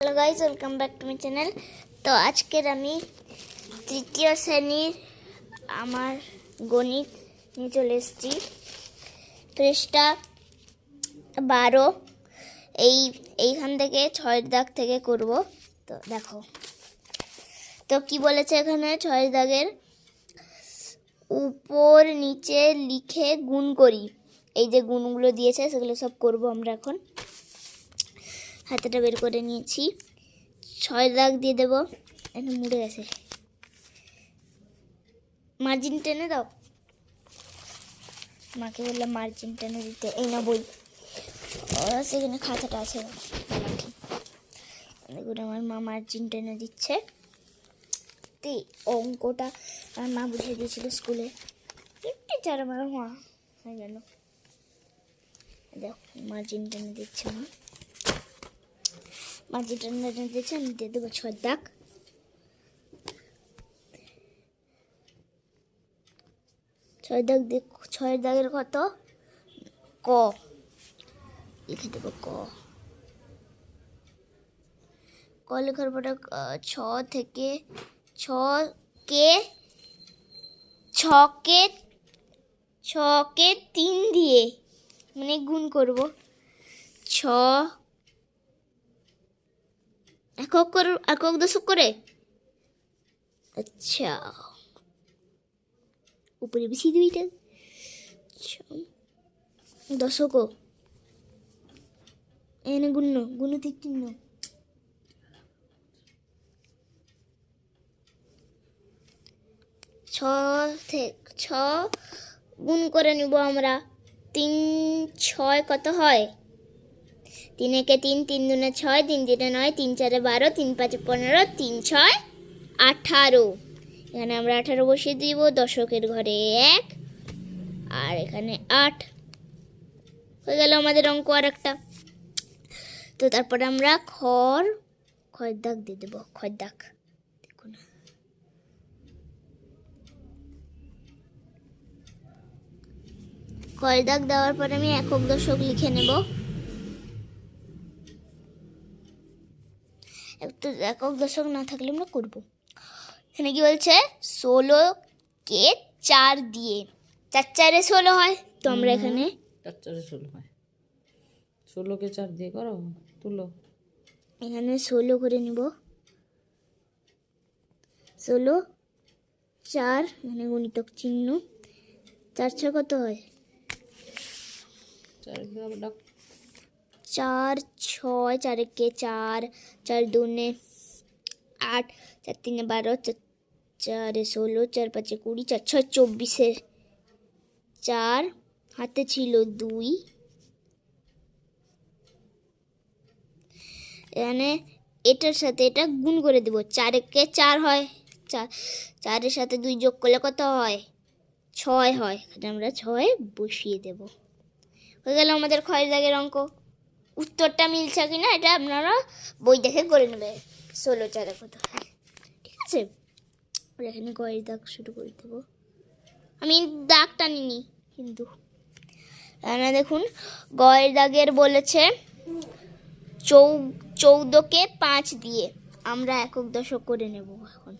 Hello guys, welcome back to my channel. তো আজকের আমি তৃতীয় শ্রেণীর আমার গণিত নিয়ে চলে এসেছি। পৃষ্ঠা 12 এইখান থেকে 6 দাগ থেকে করব। তো দেখো তো কি বলেছে এখানে, 6 দাগের উপর নিচে লিখে গুণ করি। এই যে গুণগুলো দিয়েছে সেগুলো সব করব আমরা এখন। হাতেটা বের করে নিয়েছি, 6 দাগ দিয়ে দেবো। এটা মুড়ে গেছে, মার্জিন টেনে দাও। মাকে বললাম মার্জিন টেনে দিতে, এই না বই, সেখানে খাতাটা আছে। দেখুন আমার মা মার্জিন টেনে দিচ্ছে। এই অঙ্কটা আমার মা বুঝিয়ে দিয়েছিল স্কুলে, টিচার আমার মা হয়ে গেল। দেখো মার্জিন টেনে দিচ্ছে মা, মার্জিন টেনে দিচ্ছে। আমি দিয়ে দেবো 6 দাগ। 6 দাগ দিয়ে 6 দাগের কত, ক লিখে দেবো। ক লেখার পরে 6কে 3 দিয়ে মানে গুণ করব। 6 একক দশক করে। আচ্ছা উপরে বেশি দিবি এটা, দশক এনে গুণ ঠিক চিহ্ন। 6 গুণ করে নিব আমরা। 3 6 কত হয়, 3 একে 3, 3 দুনে 6, 3 তিনে 9, 3 চারে 12, 3 পাঁচে 15, 3 6 18। এখানে আমরা 18 বসিয়ে দিব। দশকের ঘরে 1 আর এখানে 8 হয়ে গেল আমাদের অঙ্ক আর একটা। তো তারপরে আমরা খড় দাগ দিয়ে দেবো। খড় দাগ দেখুন, খড় দাগ দেওয়ার পরে আমি একক দশক লিখে নেব। একটু একক দশক না থাকলে আমরা করবো। এখানে কি বলছে, 16কে 4 দিয়ে, 4 4 16 হয়। তো আমরা এখানে 4 4 16 হয়। 16কে 4 দিয়ে করো, তুলো। এখানে 16 করে নিব। 16 4, এখানে গুণিতক চিহ্ন। 4 6 কত হয়, 4 6, 4 একে 4, 4 দুনে 8, 4 তিনে 12, 4 চারে 16, 4 পাঁচে 20, 4 6 24, 4 হাতে ছিল 2। এখানে এটার সাথে এটা গুণ করে দেব। 4 একে 4 হয়, 4 এর সাথে 2 যোগ করলে কত হয়, 6 হয়। এখানে আমরা 6 বসিয়ে দেব। হয়ে গেল আমাদের খয়ের দাগের অঙ্ক। উত্তরটা মিলছে কিনা এটা আপনারা বই দেখে করে নেবে। 16 4 কত হয়, ঠিক আছে। এখানে গয়ের দাগ শুরু করে দেবো। আমি দাগ টানিনি কিন্তু। এখানে দেখুন গয়ের দাগের বলেছে 14কে 5 দিয়ে। আমরা একক দশক করে নেব এখন।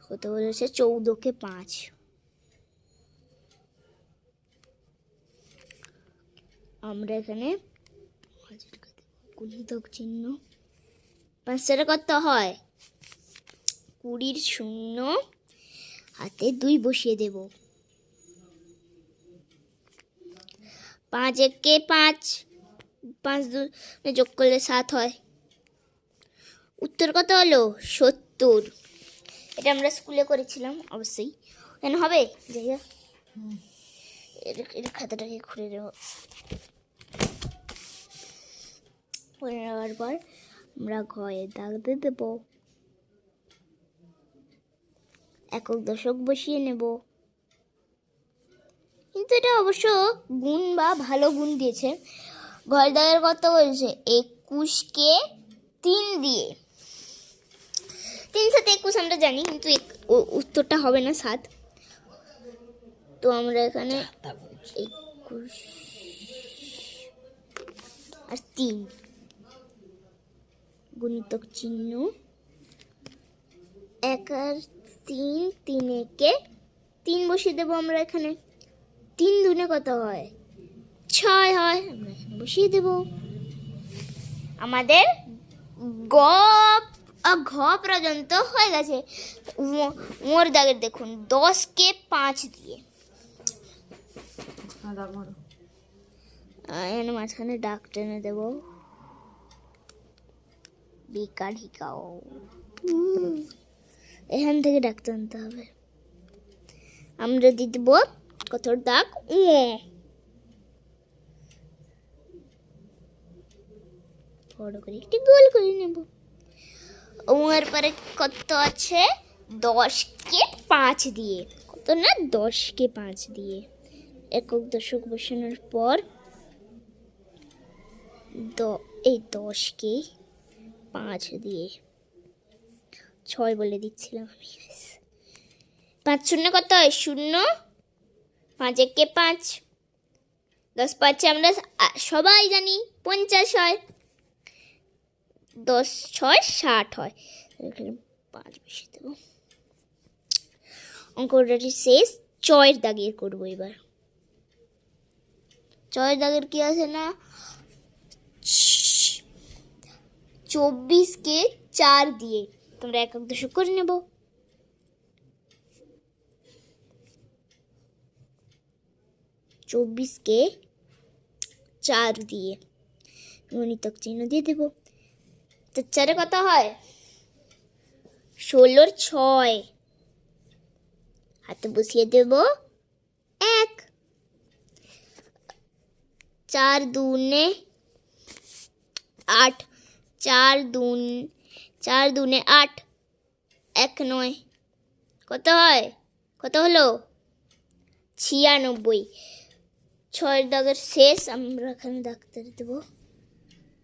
কত বলেছে, 14কে 5। আমরা এখানে গুণিতক চিহ্ন। 5 চারে কত হয়, 20, 0 হাতে 2 বসিয়ে দেব। 5 একে 5, 5 দুনে যোগ করলে 7 হয়। উত্তর কত হলো, 70। এটা আমরা স্কুলে করেছিলাম অবশ্যই, কেন হবে। যাই হোক এর খাতাটাকে খুলে দেবো। করে নেওয়ার পর আমরা ঘয়ের দাগ দিয়ে দেবো। একক দশক বসিয়ে নেব। কিন্তু এটা অবশ্য গুণ বা ভালো গুণ দিয়েছে। ঘয়ের দাগের কত বলছে, 21কে 3 দিয়ে। 3 7 21 আমরা জানি, কিন্তু উত্তরটা হবে না 7। তো আমরা এখানে 21 আর 3 গুণিতক চিহ্ন, 1 আর 3, 3 একে 3 বসিয়ে দেবো আমরা এখানে। 3 দুনে কত হয়? 6 হয়, আমরা এখানে বসিয়ে দেব। আমাদের গ ঘ পর্যন্ত হয়ে গেছে। মোর দাগের দেখুন 10কে 5 দিয়ে, হ্যাঁ দাগ মারো। এখানে মাঝখানে ডাক টেনে দেবো, বিকা ঢিকাও। এখান থেকে ডাক টানতে হবে। আমরা দিয়ে দেবো কত দাগ, বড় করে একটি গোল করে নেব। ওর পরে কত আছে? 10কে 5 দিয়ে, কত না 10কে 5 দিয়ে একক দশক বসানোর পর এই 10কে 5 দিয়ে 6 বলে দিচ্ছিলাম আমি। 5 শূন্য কত হয়? 0, 5 একে 5, 10 5 আমরা সবাই জানি 50 হয়, 10 6 60 হয়। এখানে 5 বসিয়ে দেবো। অঙ্কটি শেষ। 6 দাগের করবো এবার। 6 দাগের কি আছে না, 24কে 4 দিয়ে তোমরা একক দশক করে নেব। 24কে 4 দিয়ে গুণিতক চিহ্ন দিয়ে দেব। তো 4 কত হয়? 16 6, হাতে বসিয়ে দেব 1। 4 দুনে 8, 4 দুনে 8, 1 9, কত হয়? কত হলো? 96। 6 দাগের শেষ। আমরা এখানে ডাক্তার দেবো।